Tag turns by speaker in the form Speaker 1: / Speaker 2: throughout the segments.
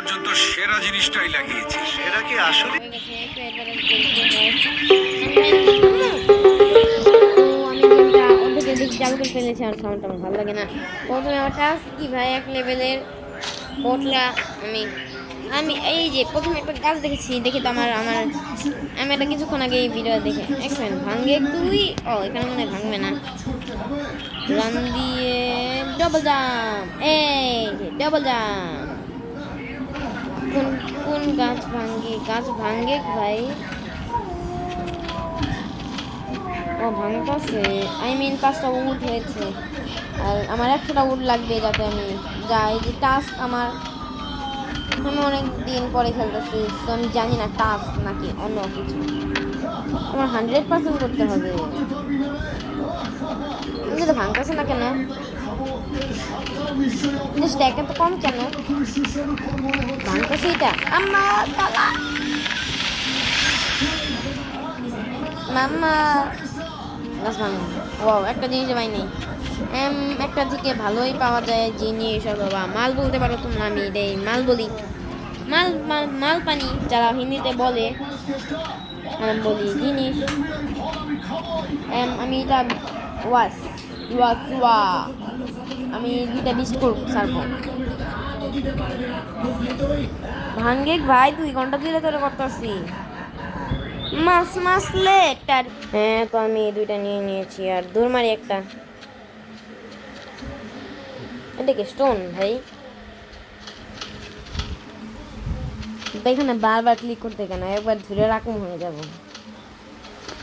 Speaker 1: পর্যন্ত সেরা জিনিসটাই লাগিয়েছি। সেরা কি আসলে?
Speaker 2: আমি গেমটা অর্ধেকের দিকে চালু করে ফেলেছি, আর সাউন্ডটা আমার ভালো লাগে না। প্রথমে আমার টাস্ক কি ভাই, এক লেভেলের বটলা। আমি আমি এই যে প্রথমে একটা গাছ দেখেছি, দেখে তো আমি একটা কিছুক্ষণ আগে এই ভিডিও দেখে এক সেকেন্ড ভাঙ্গে তুই। ও এখানে মনে হয় ভাঙবে না। রান দিয়ে ডবল জাম্প, এই যে ডবল জাম্প। কোন কোন গাছ ভাঙ্গে ভাই? ও ভাঙতেছে, আই মিন 5টা উড হয়েছে, আর আমার 100টা উড লাগবে যাতে আমি যাই। যে টাস্ক আমি অনেক দিন পরে খেলতেছি, তো আমি জানি না টাস্ক নাকি অন্য কিছু। আমার 100% করতে হবে। কিন্তু তো ভাঙতেছে না কেন? স্ট্যাক এত কম কেন? ভাঙতেছে এটা আমার কালা মাম্মা। গাছ ভাঙো। ও একটা জিনিস পাইনি। একটা থেকে ভালোই পাওয়া যায় জিনিস অথবা মাল বলতে পারো তোমরা, আমি এটাই মাল বলি। মাল মাল মাল পানি যারা হিন্দিতে বলে, আমি বলি জিনিস। আমি এটা ওয়াস ওয়াস ওয়া আমি 2টা বিস্কুট ছাড়বো। ভাঙ্গে ভাই 2 ঘন্টা ধরে তোরে করতেছি। মাছ মাছ লেটার। হ্যাঁ তো আমি 2টা নিয়ে নিয়েছি, আর দৌড় মারি একটা। এটা কি স্টোন ভাই? এখানে বারবার ক্লিক করতে কেন? একবার ধরে রাখুন হয়ে যাব।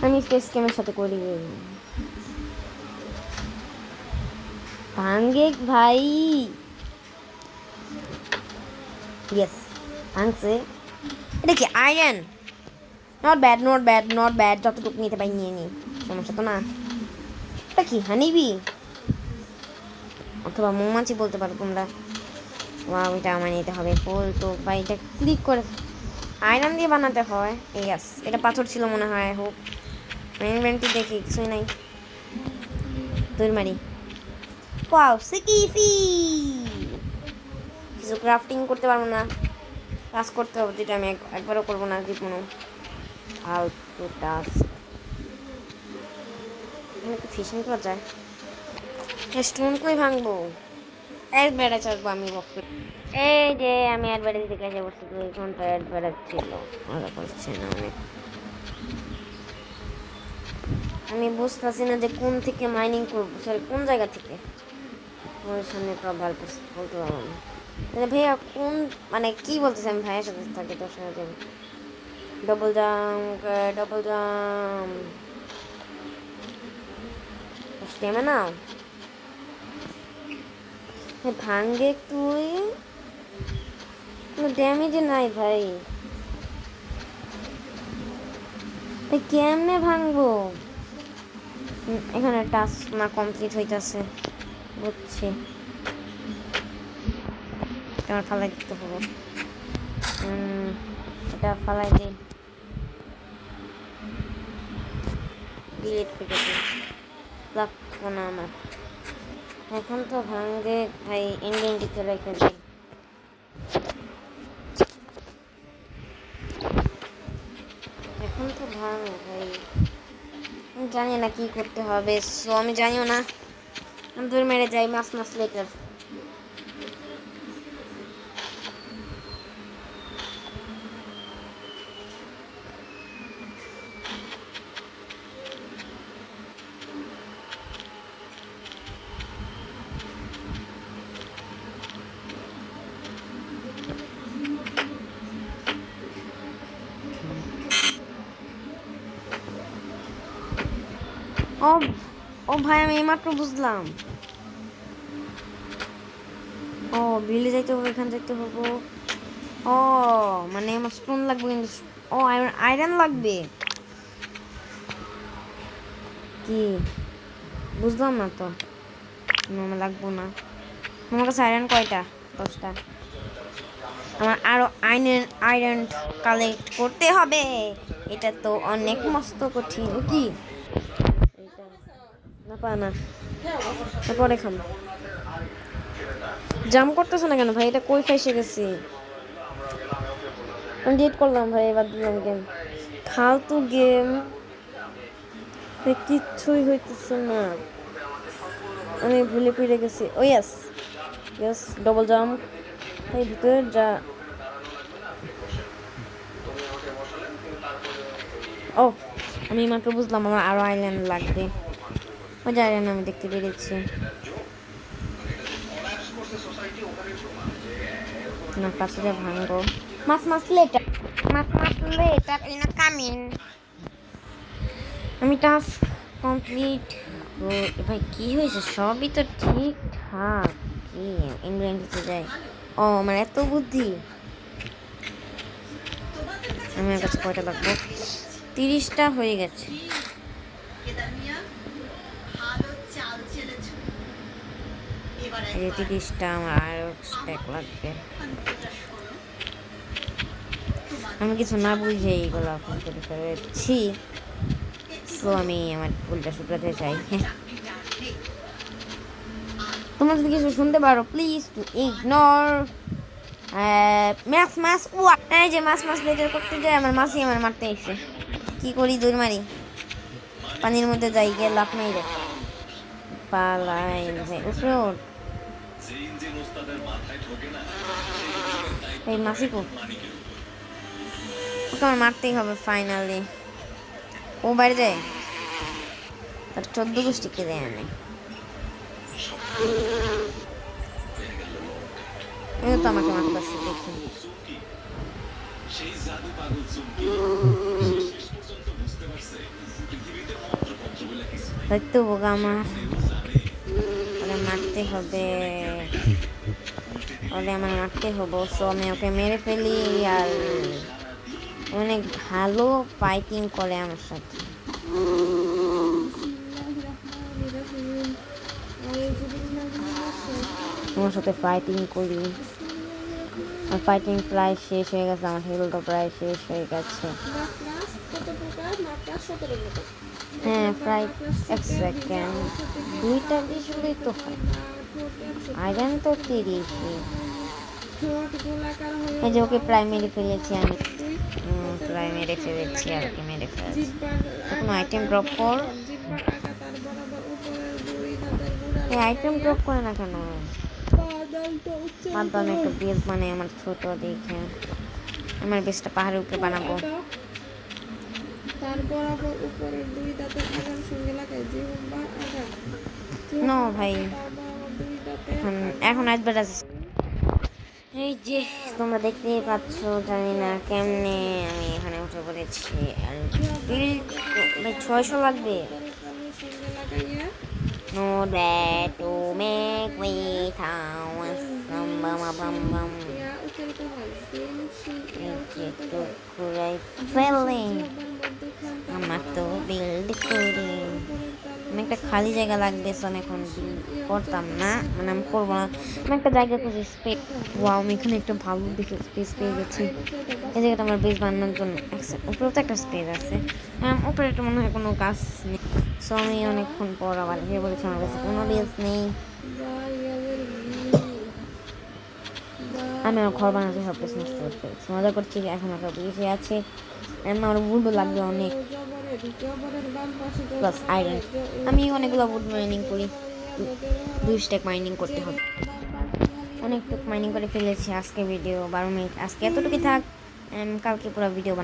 Speaker 2: আমি ফেস ক্যামের সাথে করি। ভাঙ্গে ভাই। ইয়েস ভাঙছে। এটা কি iron? Not bad not bad not bad, যতটুকু নিতে পারি নিয়ে নি, সমস্যা তো না। এটা কি হানিবি অথবা মৌমাছি বলতে পারো তোমরা। ওয়াও এটা আমার নিতে হবে ফুল। তো ভাই এটা ক্লিক করে আয়রন দিয়ে বানাতে হয়। ইয়েস এটা পাথর ছিল মনে হয়। হোক ইনভেন্টরি দেখি কিছুই নাই। দৌড় মারি। ওয়াও সিকিফি। কিছু ক্রাফটিং করতে পারবো না, কাজ করতে হবে, যেটা আমি একবারও করবো না জীবনে। ফালতু টাস্ক। এখানে তো ফিশিং করা যায়। স্টোন কই ভাঙবো? অ্যাডভার্টাইজ আসবো আমি বক্স। এই যে আমি অ্যাডভার্টাইজ দেখে এসে বসছি, 2 ঘন্টা অ্যাডভার্টাইজ ছিল। মজা করছে না অনেক। আমি বুঝতেছি না যে কোন থেকে মাইনিং করবো, সরি কোন জায়গা থেকে। ওর সামনে তো আবার বলতে পারবো না। তাহলে ভাইয়া কোন মানে কি বলতেছে? আমি ভাইয়ের সাথে থাকি, তোর সাথে double jump double jump stamina ভাঙ্গে তুই। কোনো ড্যামেজে নাই ভাই। কেমনে ভাঙবো? এখানে টাস্ক না কমপ্লিট হইতেছে, বুঝছি। আমার ফালাই দিতে হবে। এটা ফালাই দিই, ডিলিট করে দিই, লাগবো না আমার। এখন তো ভাঙ্গে ভাই, ইনভেন্টরিতে রেখে দিই। এখন তো ভাঙ ভাই, আমি জানি না কি করতে হবে, সো আমি জানিও না। আমি দূর মেরে যাই, মাস মাস লেটার। ও ও ভাই আমি এইমাত্র বুঝলাম। ও বিলে যাইতে হবে, এখানে যাইতে হবে। ও মানে আমার স্টোন লাগবে কিন্তু। ও আয়রন লাগবে কি? বুঝলাম না তো। আমার লাগবো না। আমার কাছে আয়রন কয়টা? 10টা। আমার আরো আয়রন কালেক্ট করতে হবে। এটা তো অনেক মস্ত কঠিন। কি না পা না, পরে খাম। জাম করতেছে না কেন ভাই? এটা কই ফাইসে গেছি? আমি ডিলিট করলাম ভাই, এবার দিলাম গেম। ফালতু গেম, কিচ্ছুই হইতেছে না। আমি ভুলে পেরে গেছি। ও ইয়েস ইয়েস, ডবল জাম্প। এই ভিতরে যা। ও, আমি মাত্র বুঝলাম আমার আরো আইল্যান্ড লাগবে। ওই যে আইল্যান্ড আমি দেখতে পেরেছি। না, পাশে ভাঙবো। মাস মাস লেটার, মাস মাস লেটার ইন কামিং। আমি টাস্ক কমপ্লিট। ভাই কি হয়েছে? সবই তো ঠিকঠাক। কি ইনভেন্টরিতে যাই? ও, আমার এত বুদ্ধি। আমার কাছে কয়টা লাগবে? 30টা হয়ে গেছে। এই 30টা, আমার আরো স্ট্যাক লাগবে। আমি কিছু না বুঝে এইগুলো ফোন করে ফেলেছি। সো আমি আমার উল্টা শুক্রাতে চাই। তোমরা যদি কিছু শুনতে পারো প্লিজ টু ইগনোর। মাছ মাছ ওয়া, এই যে মাছ মাছ লেটার করতে যাই, আমার মাছই আমার মারতে এসে। কি করি? দৌড় মারি, পানির মধ্যে যাই, গিয়ে লাফ নাই রে, পালাই উপরে ওঠ। এই মাসি কো, ওকে আমার মারতেই হবে ফাইনালি। ও বাইরে যায়, তার 14 গোষ্ঠী কেড়ে আনে। ও তো আমাকে মারতে আসছে, দেখি। হয়তো বোকা আমার, ওরে মারতে হবে, ওরে আমার মারতে হবো। সো আমি ওকে মেরে ফেলি। আর অনেক ভালো ফাইটিং করে আমার সাথে। আমার সাথে ফাইটিং করি, আর ফাইটিং প্রায় শেষ হয়ে গেছে, আমার হেলটা প্রায় শেষ হয়ে গেছে। হ্যাঁ, প্রায় 1 সেকেন্ড। 2টা বিষয়ই তো হয়, আইরন তো 30। এই যে ওকে প্রায় মেরে ফেলেছি আমি, প্রায় মেরে ফেলেছি, আর কি মেরে ফেলেছি। কোনো আইটেম ড্রপ কর। এই আইটেম ড্রপ করে না কেন? মাধ্যম একটা বেস মানে আমার ছোট দেখে, আমার বেসটা পাহাড়ের উপরে বানাবো। নো ভাই, এখন আসবে। এই যে তোমরা দেখতেই পাচ্ছ, জানি না কেমনে আমি এখানে উঠে পড়েছি। আর বিল ভাই 600 লাগবে। No that to make me থাউস বাম বাম বাম। এই যে তো পুরাই ফেলিং, আমার তো বিল্ড করি। আমি একটা খালি জায়গা লাগবে, আমি এখন করতাম না, মানে আমি করবো না। আমি একটা জায়গা খুঁজি, স্পেস। ওয়াও, আমি এখানে একটা ভালো দেখে স্পেস পেয়ে গেছি। এই জায়গাটা আমার বেশ বানানোর জন্য। উপরেও তো একটা স্পেস আছে, উপরে একটা মনে হয় কোনো গাছ নেই। সো আমি অনেকক্ষণ পর আবার ভেবে বলেছি আমার কাছে কোনো বেস নেই। আমি আমার ঘর বানাতে সব কিছু নষ্ট করে ফেলছি, মজা করছি। এখন সব কিছু আছে, আমার উডও লাগবে অনেক, প্লাস আয়রন। আমি অনেকগুলো উড মাইনিং করি, 2 স্ট্যাক মাইনিং করতে হবে। অনেকটুকু মাইনিং করে ফেলেছি। আজকে ভিডিও 12 মিনিট, আজকে এতটুকুই থাক। কালকে পুরো ভিডিও